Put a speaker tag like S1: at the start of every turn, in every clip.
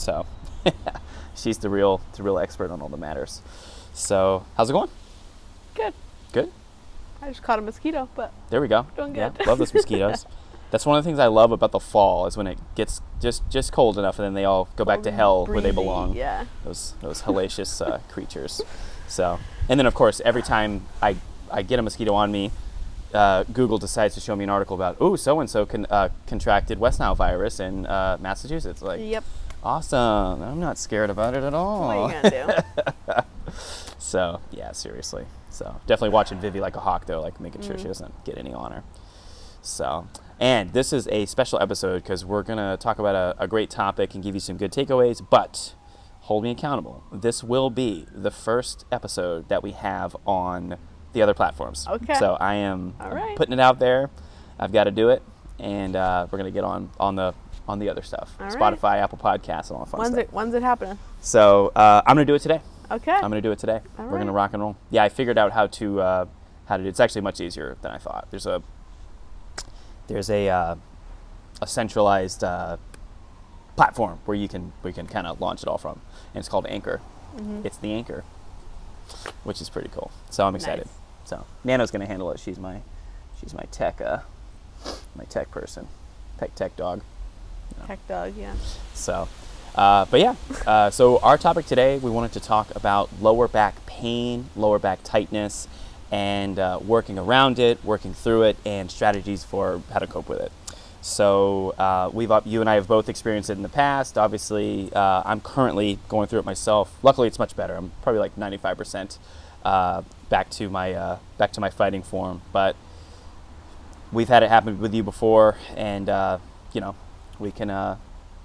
S1: So she's the real expert on all the matters. So how's it going?
S2: Good.
S1: Good?
S2: I just caught a mosquito, but
S1: There we go.
S2: doing good.
S1: Yeah, love those mosquitoes. That's one of the things I love about the fall is when it gets just cold enough and then they all go back to hell where they
S2: breezy,
S1: belong.
S2: yeah.
S1: Those hellacious creatures. So, and then of course every time I get a mosquito on me, Google decides to show me an article about, so-and-so contracted West Nile virus in Massachusetts. Like,
S2: Yep.
S1: awesome. I'm not scared about it at all.
S2: What are you gonna do?
S1: So, yeah, seriously. So, definitely watching Vivi like a hawk, though, like making sure she doesn't get any on her. So, and this is a special episode because we're going to talk about a great topic and give you some good takeaways, but hold me accountable. This will be the first episode that we have on the other platforms.
S2: Okay.
S1: So I am
S2: All right.
S1: putting it out there. I've got to do it, and we're going to get on the other stuff.
S2: All right.
S1: Spotify, Apple Podcasts, and all that fun stuff.
S2: When's it happening?
S1: So I'm going to do it today.
S2: Okay.
S1: I'm going to do it today.
S2: All
S1: We're going to
S2: right.
S1: rock and roll. Yeah, I figured out how to do it. It's actually much easier than I thought. There's a centralized platform where we can kind of launch it all from, and it's called Anchor.
S2: Mm-hmm.
S1: It's the Anchor, which is pretty cool. So I'm excited.
S2: Nice.
S1: So Nano's going to handle it. She's my tech person, tech dog.
S2: Tech dog, yeah.
S1: So, but yeah. So our topic today, we wanted to talk about lower back pain, lower back tightness, and working around it, working through it, and strategies for how to cope with it. So you and I have both experienced it in the past. Obviously, I'm currently going through it myself. Luckily, it's much better. I'm probably like 95% back to my fighting form. But we've had it happen with you before, and we can.
S2: I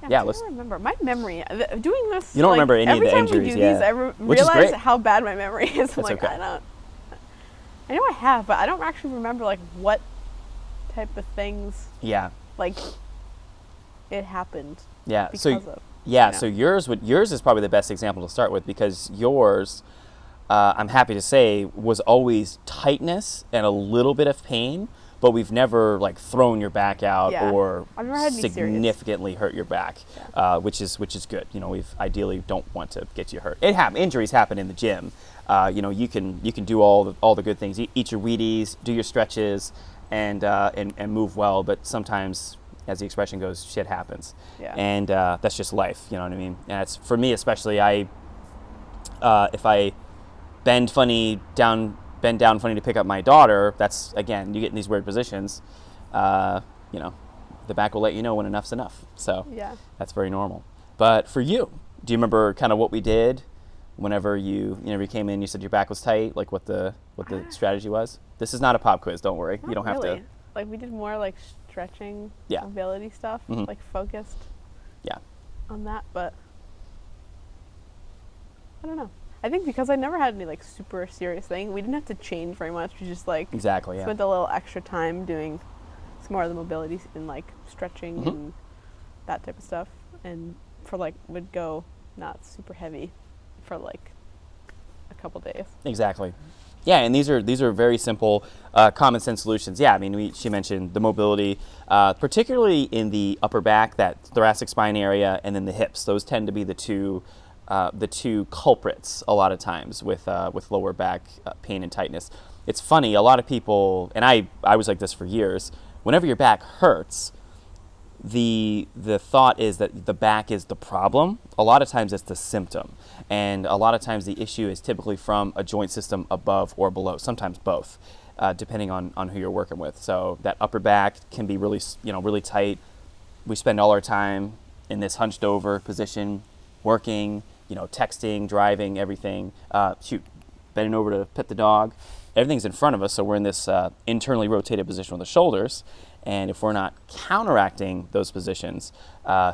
S2: don't remember. My memory, doing this.
S1: You don't remember any of the
S2: every
S1: injuries,
S2: time we do these,
S1: yeah.
S2: I
S1: Which is
S2: realize
S1: great.
S2: how bad my memory is. I'm
S1: That's
S2: like,
S1: okay.
S2: I know I have, but I don't actually remember like what type of things
S1: Yeah.
S2: like it happened.
S1: Yeah.
S2: Because
S1: So
S2: of,
S1: yeah.
S2: you know.
S1: So yours is probably the best example to start with because yours, I'm happy to say, was always tightness and a little bit of pain, but we've never like thrown your back out
S2: Yeah.
S1: or
S2: I've never had any serious.
S1: significantly hurt your back,
S2: Yeah.
S1: which is good. We've ideally don't want to get you hurt. Injuries happen in the gym. You can do all the good things. Eat your Wheaties, do your stretches, and move well. But sometimes, as the expression goes, shit happens.
S2: Yeah.
S1: And that's just life. You know what I mean? And it's for me especially. If I bend down funny to pick up my daughter, that's, again, you get in these weird positions, the back will let you know when enough's enough. So
S2: Yeah.
S1: that's very normal. But for you, do you remember kind of what we did whenever you came in, you said your back was tight, like what the strategy was? This is not a pop quiz, don't worry.
S2: Not
S1: You don't have
S2: really.
S1: to.
S2: Like we did more like stretching,
S1: Yeah.
S2: mobility stuff,
S1: Mhm.
S2: like focused
S1: Yeah.
S2: on that, but I don't know. I think because I never had any like super serious thing, we didn't have to change very much. We just like
S1: Exactly, yeah.
S2: spent a little extra time doing some more of the mobility and like stretching
S1: Mhm.
S2: and that type of stuff, and for like would go not super heavy for like a couple days.
S1: Exactly. Yeah, and these are very simple, common sense solutions. Yeah, I mean, she mentioned the mobility, particularly in the upper back, that thoracic spine area, and then the hips. Those tend to be the two culprits a lot of times with lower back pain and tightness. It's funny, a lot of people, and I was like this for years. Whenever your back hurts, the thought is that the back is the problem. A lot of times it's the symptom, and a lot of times the issue is typically from a joint system above or below, sometimes both, depending on who you're working with. So that upper back can be really tight. We spend all our time in this hunched over position, working, texting, driving, everything. Bending over to pet the dog. Everything's in front of us, so we're in this internally rotated position with the shoulders. And if we're not counteracting those positions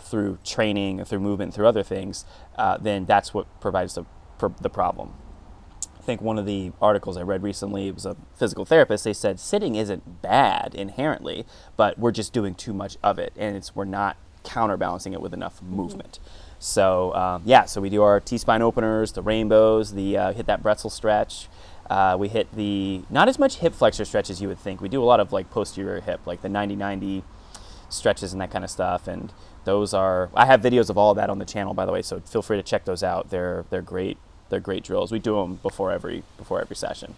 S1: through training, through movement, through other things, then that's what provides the problem. I think one of the articles I read recently, it was a physical therapist, they said sitting isn't bad inherently, but we're just doing too much of it, and we're not counterbalancing it with enough movement. So so we do our T-spine openers, the rainbows, the hit that pretzel stretch. We hit not as much hip flexor stretch as you would think. We do a lot of like posterior hip, like the 90-90 stretches and that kind of stuff. And I have videos of all of that on the channel, by the way, so feel free to check those out. They're great. They're great drills. We do them before every session.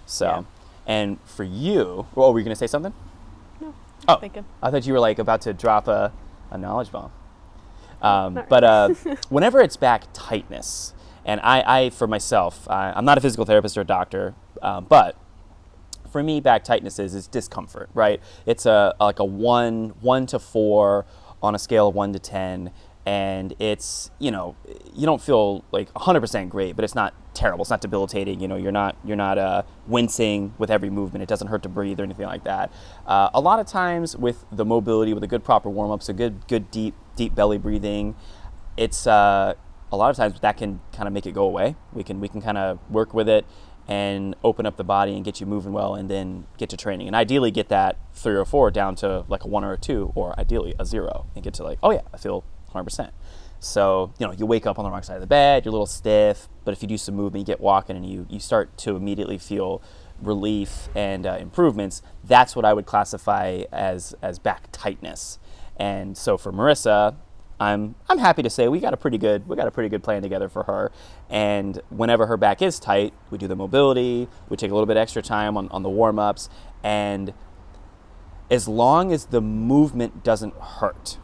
S1: So,
S2: Yeah.
S1: and for you, were you going to say something?
S2: No.
S1: Oh,
S2: Thinking.
S1: I thought you were like about to drop a knowledge bomb.
S2: Not
S1: But whenever it's back tightness, and I for myself, I'm not a physical therapist or a doctor, but for me, back tightness is discomfort, right? It's like a 1 to 4 on a scale of 1 to 10, and it's, you don't feel like 100% great, but it's not terrible. It's not debilitating. You're not wincing with every movement. It doesn't hurt to breathe or anything like that. A lot of times with the mobility, with a good proper warm up, so good deep belly breathing, it's a lot of times that can kind of make it go away. We can kind of work with it and open up the body and get you moving well, and then get to training. And ideally get that 3 or 4 down to like a 1 or a 2, or ideally a 0, and get to like, oh yeah, I feel 100%. So, you wake up on the wrong side of the bed, you're a little stiff, but if you do some movement, you get walking, and you start to immediately feel relief and improvements. That's what I would classify as back tightness. And so for Marissa, I'm happy to say we got a pretty good plan together for her. And whenever her back is tight, we do the mobility, we take a little bit extra time on the warm-ups, and as long as the movement doesn't hurt,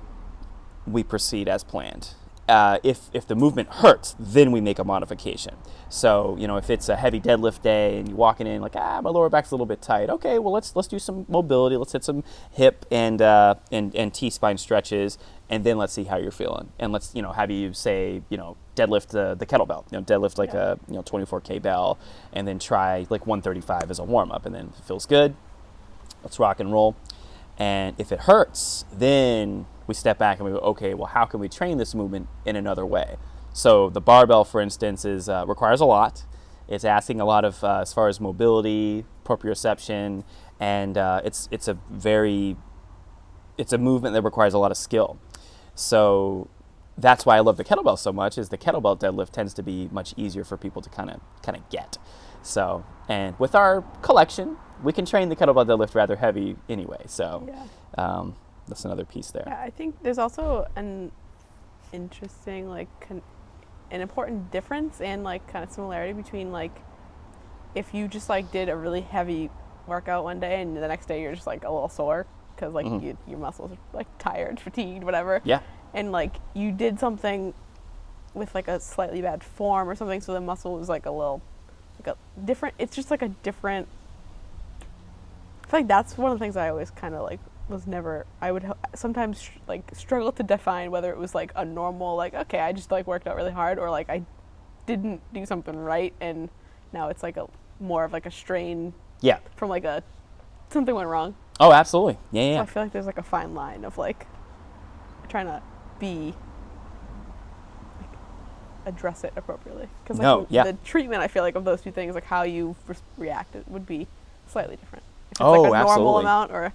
S1: we proceed as planned. If the movement hurts, then we make a modification. So, if it's a heavy deadlift day and you're walking in like, my lower back's a little bit tight. Okay, well let's do some mobility. Let's hit some hip and T-spine stretches, and then let's see how you're feeling. And let's have you say deadlift the kettlebell. Deadlift like a 24K bell, and then try like 135 as a warm up, and then if it feels good, let's rock and roll. And if it hurts, then we step back and we go, okay, well, how can we train this movement in another way? So the barbell, for instance, requires a lot. It's asking a lot of as far as mobility, proprioception, and it's a movement that requires a lot of skill. So that's why I love the kettlebell so much. Is the kettlebell deadlift tends to be much easier for people to kind of get. So, and with our collection, we can train the kettlebell deadlift rather heavy anyway. So.
S2: Yeah.
S1: That's another piece there.
S2: Yeah, I think there's also an interesting, an important difference and kind of similarity between if you just did a really heavy workout one day and the next day you're just a little sore because your muscles are tired, fatigued, whatever.
S1: Yeah.
S2: And you did something with a slightly bad form or something, so the muscle was a little a different. It's just a different. I feel that's one of the things I always kind of was never, I would sometimes struggle to define whether it was a normal okay, I just worked out really hard, or I didn't do something right and now it's a more of a strain from something went wrong.
S1: Oh, absolutely. Yeah.
S2: So I feel there's a fine line of trying to be address it appropriately, because the treatment I feel of those two things, how you react, it would be slightly different if it's a normal
S1: absolutely.
S2: amount or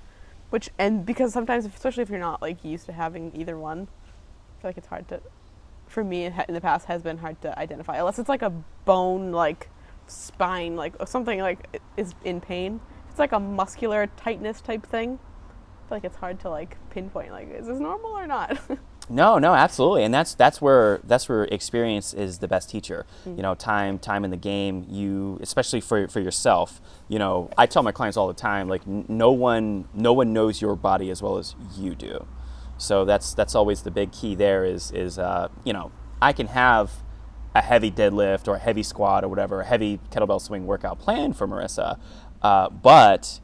S2: and because sometimes, especially if you're not used to having either one, I feel it's hard to, for me in the past has been hard to identify, unless it's a bone spine or something is in pain. If it's a muscular tightness type thing, I feel it's hard to pinpoint is this normal or not.
S1: No, absolutely, and that's where experience is the best teacher.
S2: Mm-hmm.
S1: Time in the game. You, especially for yourself. I tell my clients all the time, no one knows your body as well as you do. So that's always the big key. There is I can have a heavy deadlift or a heavy squat or whatever, a heavy kettlebell swing workout plan for Marissa, but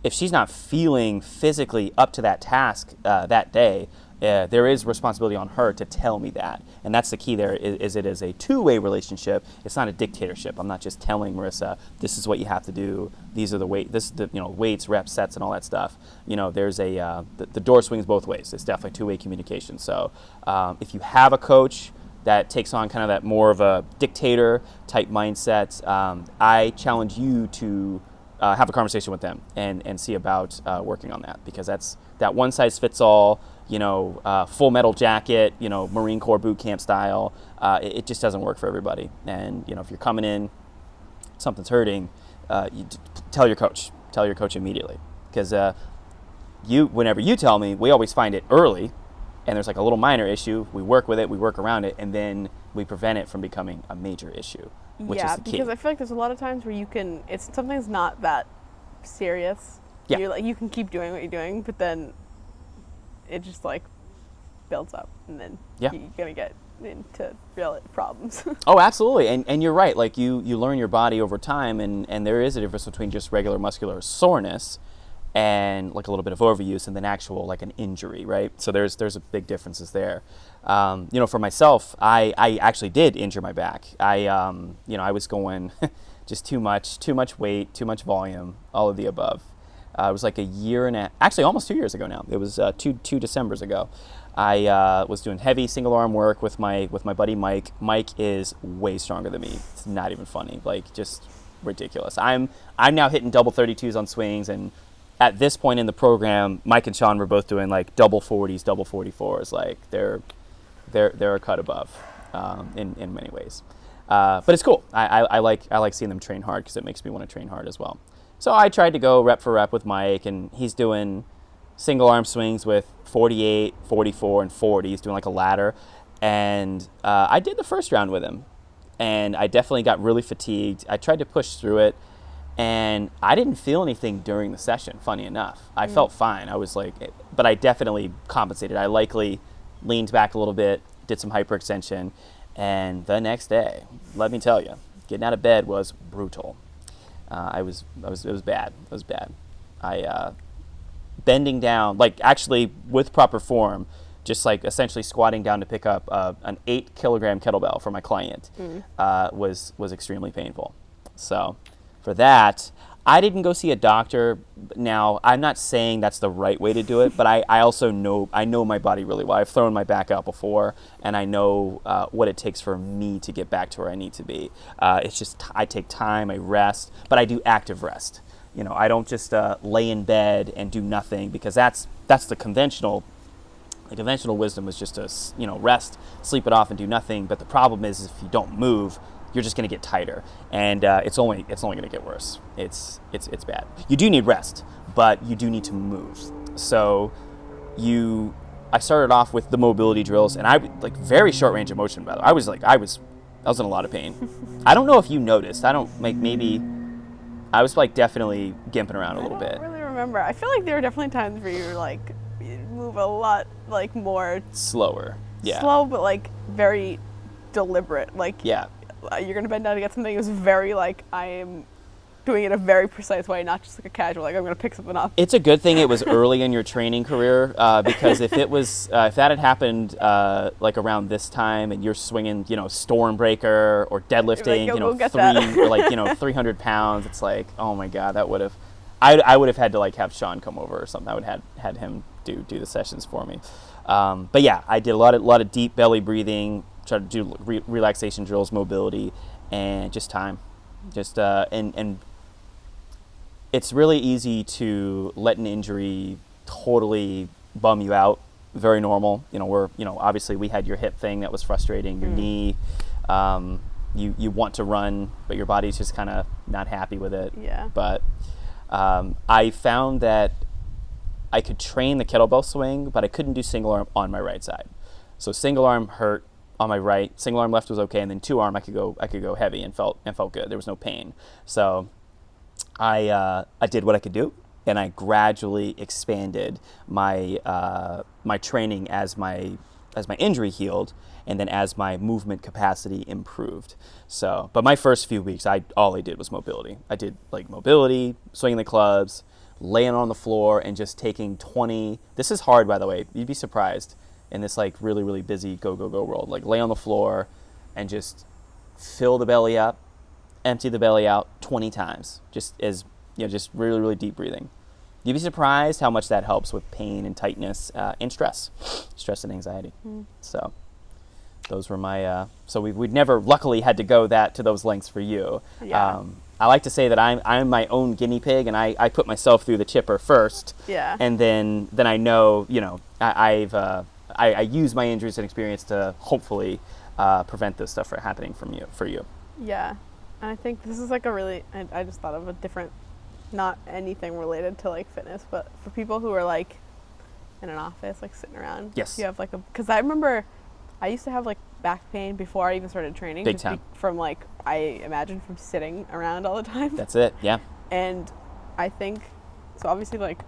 S1: if she's not feeling physically up to that task that day, there is responsibility on her to tell me that. And that's the key there, is it is a two-way relationship. It's not a dictatorship. I'm not just telling Marissa, this is what you have to do. These are the weights, reps, sets, and all that stuff. There's the door swings both ways. It's definitely two-way communication. So if you have a coach that takes on kind of that more of a dictator type mindset, I challenge you to have a conversation with them and see about working on that, because that one size fits all, full metal jacket, Marine Corps boot camp style. It just doesn't work for everybody. And if you're coming in, something's hurting, tell your coach immediately, because whenever you tell me, we always find it early, and there's like a little minor issue, we work with it, we work around it, and then we prevent it from becoming a major issue, which is the key.
S2: Because I feel like there's a lot of times where something's not that serious.
S1: Yeah.
S2: You're like, you can keep doing what you're doing, but then it just like builds up, and then you're gonna get into real problems.
S1: Oh, absolutely. And you're right. Like you learn your body over time, and there is a difference between just regular muscular soreness and like a little bit of overuse and then actual like an injury, right? So there's a big differences there. For myself, I actually did injure my back. I was going just too much weight, too much volume, all of the above. It was like actually almost 2 years ago now. It was two Decembers ago. I was doing heavy single arm work with my buddy Mike. Mike is way stronger than me. It's not even funny, like just ridiculous. I'm now hitting double 32s on swings, and at this point in the program, Mike and Sean were both doing like double 40s, double 44s. Like they're a cut above in many ways. But it's cool. I like seeing them train hard because it makes me want to train hard as well. So I tried to go rep for rep with Mike, and he's doing single arm swings with 48, 44, and 40. He's doing like a ladder. And I did the first round with him, and I definitely got really fatigued. I tried to push through it, and I didn't feel anything during the session, funny enough. I felt fine. I was like, but I definitely compensated. I likely leaned back a little bit, did some hyperextension, and the next day, let me tell you, getting out of bed was brutal. It was bad. It was bad. Bending down, like actually with proper form, just like essentially squatting down to pick up an 8 kilogram kettlebell for my client was extremely painful. So for that, I didn't go see a doctor. Now, I'm not saying that's the right way to do it, but I also know my body really well. I've thrown my back out before, and I know what it takes for me to get back to where I need to be. It's just I take time, I rest, but I do active rest. I don't just lay in bed and do nothing, because that's the conventional. The conventional wisdom is just to rest, sleep it off, and do nothing. But the problem is if you don't move, you're just going to get tighter, and it's only going to get worse. It's bad. You do need rest, but you do need to move. So I started off with the mobility drills, and I like very short range of motion. By the way, I was in a lot of pain. I don't know if you noticed. Maybe I was like definitely gimping around a little bit.
S2: I don't really remember. I feel like there were definitely times where you like move a lot like more
S1: slower. Yeah.
S2: Slow, but like very deliberate. Like
S1: yeah.
S2: You're gonna bend down to get something. It was very like I am doing it in a very precise way, not just like a casual like I'm gonna pick something up.
S1: It's a good thing it was early in your training career, because if that had happened like around this time and you're swinging Stormbreaker or deadlifting or like 300 pounds, it's like, oh my god, that would have I would have had to like have Sean come over or something. I would have had him do the sessions for me. But yeah, I did a lot of deep belly breathing. Try to do relaxation drills, mobility, and just time. And it's really easy to let an injury totally bum you out. Very normal. Obviously we had your hip thing that was frustrating, your knee. You want to run, but your body's just kind of not happy with it.
S2: Yeah.
S1: But I found that I could train the kettlebell swing, but I couldn't do single arm on my right side. So single arm hurt on my right, single arm left was okay, and then two arm I could go heavy and felt good. There was no pain. So I did what I could do, and I gradually expanded my my training as my injury healed, and then as my movement capacity improved. So, but my first few weeks, all I did was mobility. I did like mobility, swinging the clubs, laying on the floor, and just taking 20. This is hard, by the way. You'd be surprised in this like really, really busy go world. Like lay on the floor and just fill the belly up, empty the belly out 20 times. Just just really, really deep breathing. You'd be surprised how much that helps with pain and tightness and stress and anxiety. So those were my. So we'd never luckily had to go to those lengths for you.
S2: Yeah.
S1: I like to say that I'm my own guinea pig, and I put myself through the chipper first.
S2: Yeah.
S1: And then I know I use my injuries and experience to hopefully prevent this stuff from happening for you.
S2: Yeah, and I think this is like I just thought of a different, not anything related to like fitness, but for people who are like in an office, like sitting around.
S1: Yes.
S2: You have like because I remember I used to have like back pain before I even started training.
S1: Big
S2: just
S1: time.
S2: From like, I imagine from sitting around all the time.
S1: That's it. Yeah.
S2: And I think, so obviously like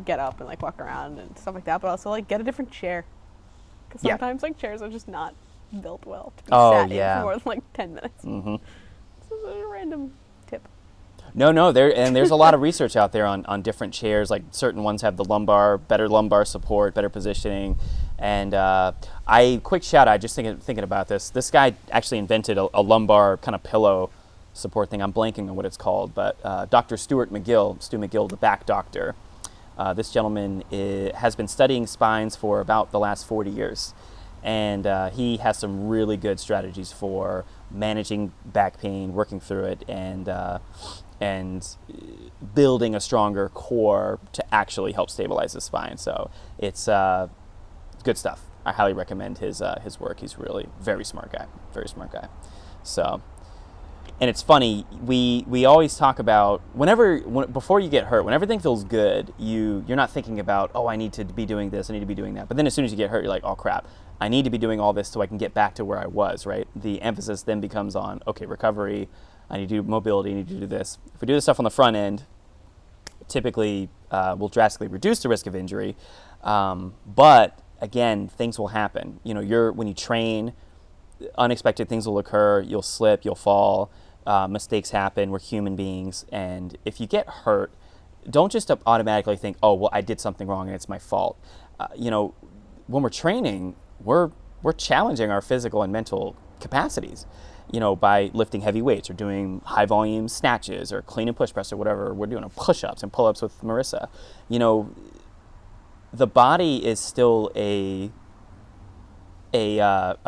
S2: get up and like walk around and stuff like that, but also like get a different chair. Because
S1: Yeah.
S2: sometimes like chairs are just not built well to be
S1: Oh,
S2: sat
S1: yeah.
S2: in for more than like 10 minutes.
S1: Mm-hmm.
S2: This is a random tip.
S1: No, there's a lot of research out there on different chairs. Like certain ones have the better lumbar support, better positioning, and quick shout out. Just thinking about this. This guy actually invented a lumbar kind of pillow support thing. I'm blanking on what it's called, but Dr. Stu McGill, the back doctor. This gentleman has been studying spines for about the last 40 years, and he has some really good strategies for managing back pain, working through it, and building a stronger core to actually help stabilize the spine. So it's good stuff. I highly recommend his work. He's really very smart guy. So, and it's funny, we always talk about before you get hurt, when everything feels good, you're not thinking about, oh, I need to be doing this, I need to be doing that. But then as soon as you get hurt, you're like, oh crap, I need to be doing all this so I can get back to where I was, right? The emphasis then becomes on, okay, recovery, I need to do mobility, I need to do this. If we do this stuff on the front end, typically will drastically reduce the risk of injury. But again, things will happen. When you train, unexpected things will occur. You'll slip, you'll fall, mistakes happen. We're human beings. And if you get hurt, don't just automatically think, oh, well, I did something wrong and it's my fault. When we're training, we're challenging our physical and mental capacities, by lifting heavy weights or doing high volume snatches or clean and push press or whatever we're doing, or push-ups and pull-ups with Marissa. The body is still a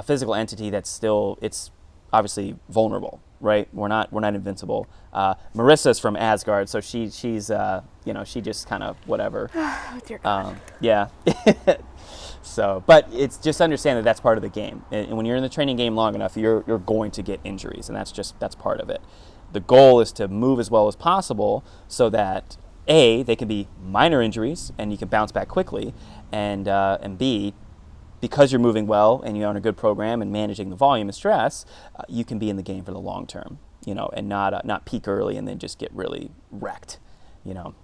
S1: physical entity it's obviously vulnerable, right? We're not invincible. Marissa's from Asgard, so she's she just kind of whatever.
S2: Oh, dear God.
S1: Yeah. So, but it's just understand that that's part of the game. And when you're in the training game long enough, you're going to get injuries, and that's part of it. The goal is to move as well as possible so that A, they can be minor injuries and you can bounce back quickly, and B, because you're moving well and you're on a good program and managing the volume and stress, you can be in the game for the long term, and not peak early and then just get really wrecked.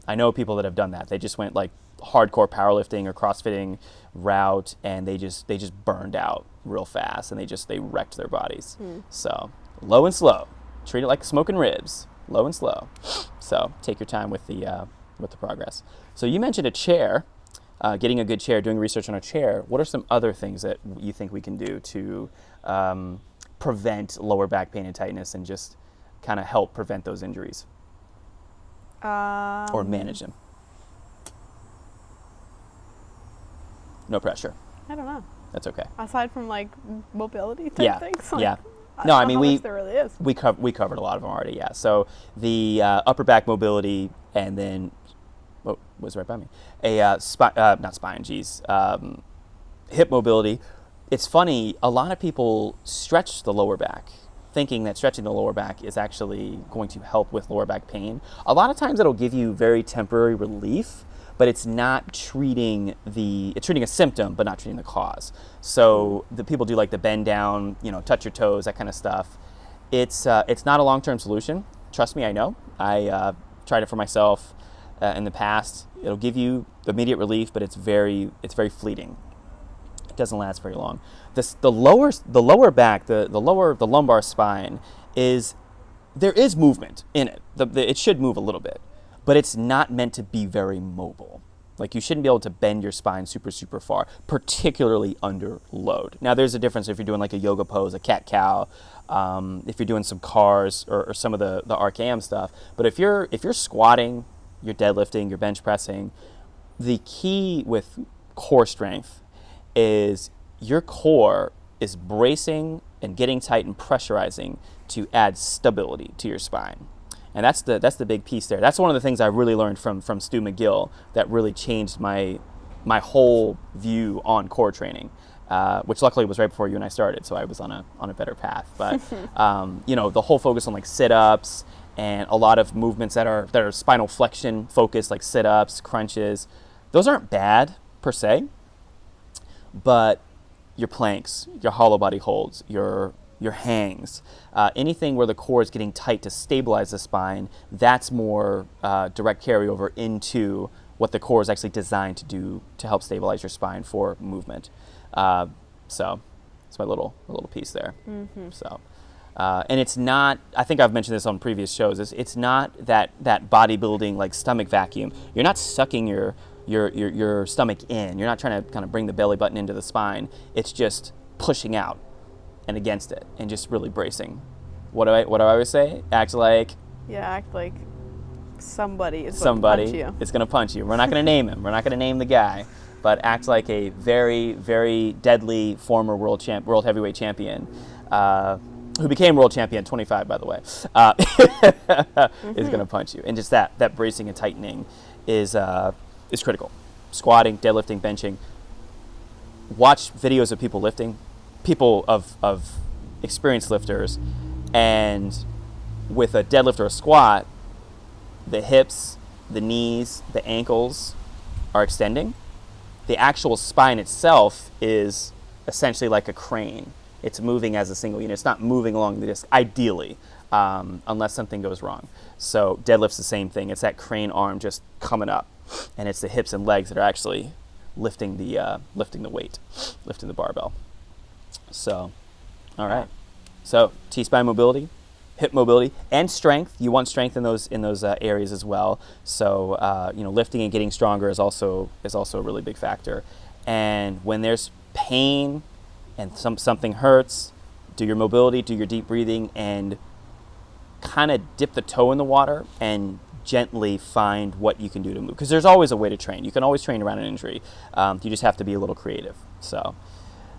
S1: I know people that have done that. They just went like hardcore powerlifting or CrossFitting route, and they just burned out real fast, and they wrecked their bodies. So low and slow, treat it like smoking ribs, low and slow. So take your time with the progress. So you mentioned a chair, getting a good chair, doing research on a chair. What are some other things that you think we can do to prevent lower back pain and tightness, and just kind of help prevent those injuries or manage them? No pressure.
S2: I don't know.
S1: That's okay.
S2: Aside from like mobility type things. Like,
S1: Yeah.
S2: I
S1: No, I
S2: don't
S1: mean
S2: know how much there really is.
S1: we covered a lot of them already. Yeah. So the upper back mobility, and then what was right by me? Not spine. Geez. Hip mobility. It's funny. A lot of people stretch the lower back, thinking that stretching the lower back is actually going to help with lower back pain. A lot of times it'll give you very temporary relief, but it's not treating it's treating a symptom, but not treating the cause. So the people do like the bend down, touch your toes, that kind of stuff. It's not a long-term solution. Trust me, I know. I tried it for myself in the past. It'll give you immediate relief, but it's very fleeting. It doesn't last very long. The lower back, the lumbar spine there is movement in it. It should move a little bit, but it's not meant to be very mobile. Like, you shouldn't be able to bend your spine super, super far, particularly under load. Now, there's a difference if you're doing like a yoga pose, a cat-cow, if you're doing some cars or some of the RKM stuff. But if you're squatting, you're deadlifting, you're bench pressing, the key with core strength is your core is bracing and getting tight and pressurizing to add stability to your spine. And that's the big piece there. That's one of the things I really learned from Stu McGill that really changed my whole view on core training, which luckily was right before you and I started, so I was on a better path. But the whole focus on like sit-ups and a lot of movements that are spinal flexion focused, like sit-ups, crunches, those aren't bad. per se, but your planks, your hollow body holds, your hangs, anything where the core is getting tight to stabilize the spine, that's more direct carryover into what the core is actually designed to do to help stabilize your spine for movement. So it's my little piece there. So. And it's not, I think I've mentioned this on previous shows, it's not that bodybuilding like stomach vacuum. You're not sucking your stomach in. You're not trying to kind of bring the belly button into the spine. It's just pushing out and against it and just really bracing. What do I always say? Act like
S2: somebody is going to punch you.
S1: Is going to punch you. We're not going to name him. We're not going to name the guy, but act like a very, very deadly former world heavyweight champion. Who became world champion 25, by the way, is going to punch you. And just that bracing and tightening is critical. Squatting, deadlifting, benching. Watch videos of people lifting, people of experienced lifters, and with a deadlift or a squat, the hips, the knees, the ankles are extending. The actual spine itself is essentially like a crane. It's moving as a single unit. It's not moving along the disc, ideally, unless something goes wrong. So deadlift's the same thing. It's that crane arm just coming up, and it's the hips and legs that are actually lifting the weight, lifting the barbell. So, all right. So T-spine mobility, hip mobility, and strength. You want strength in those areas as well. So lifting and getting stronger is also a really big factor. And when there's pain and something hurts, do your mobility, do your deep breathing, and kind of dip the toe in the water and gently find what you can do to move. Because there's always a way to train. You can always train around an injury. You just have to be a little creative. So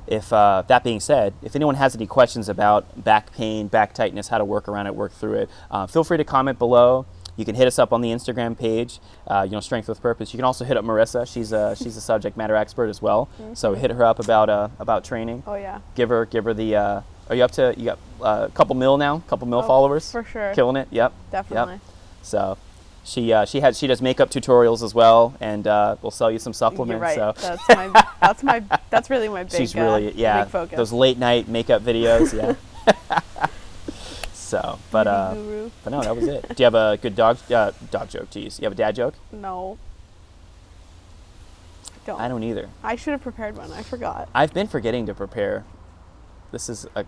S1: if that being said, if anyone has any questions about back pain, back tightness, how to work around it, work through it, feel free to comment below. You can hit us up on the Instagram page, Strength with Purpose. You can also hit up Marissa. She's a subject matter expert as well. So hit her up about training.
S2: Oh yeah.
S1: Give her the. Are you up to? You got a couple mil now? Couple mil followers?
S2: For sure.
S1: Killing it. Yep.
S2: Definitely.
S1: Yep. So, she does makeup tutorials as well, and we'll sell you some supplements.
S2: You're right.
S1: So.
S2: That's really my big.
S1: She's really
S2: big focus.
S1: Those late night makeup videos. Yeah. So, but no, that was it. Do you have a good dog joke? Geez, you have a dad joke?
S2: No.
S1: I don't either.
S2: I should have prepared one. I forgot.
S1: I've been forgetting to prepare. This is a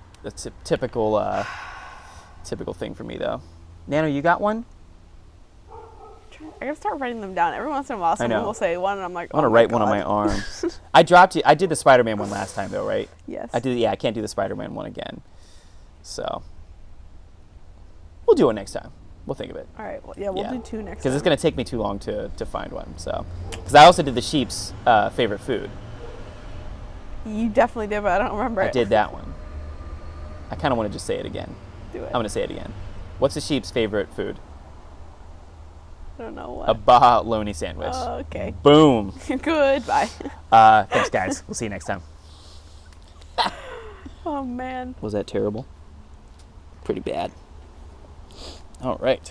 S1: typical thing for me, though. Nano, you got one?
S2: I gotta start writing them down. Every once in a while, someone will say one, and I'm like,
S1: I want to write one on my arm. I did the Spider-Man one last time, though, right?
S2: Yes.
S1: I did. Yeah, I can't do the Spider-Man one again. So we'll do it next time. We'll think of it.
S2: All right. Well, yeah, we'll do two next time.
S1: Because it's going to take me too long to find one. So, because I also did the sheep's favorite food.
S2: You definitely did, but I don't remember it.
S1: I did that one. I kind of want to just say it again.
S2: Do it.
S1: I'm going to say it again. What's the sheep's favorite food?
S2: I don't know what.
S1: A Baja Loney sandwich.
S2: Oh, okay.
S1: Boom.
S2: Goodbye.
S1: Thanks, guys. We'll see you next time.
S2: Oh, man.
S1: Was that terrible? Pretty bad. All right.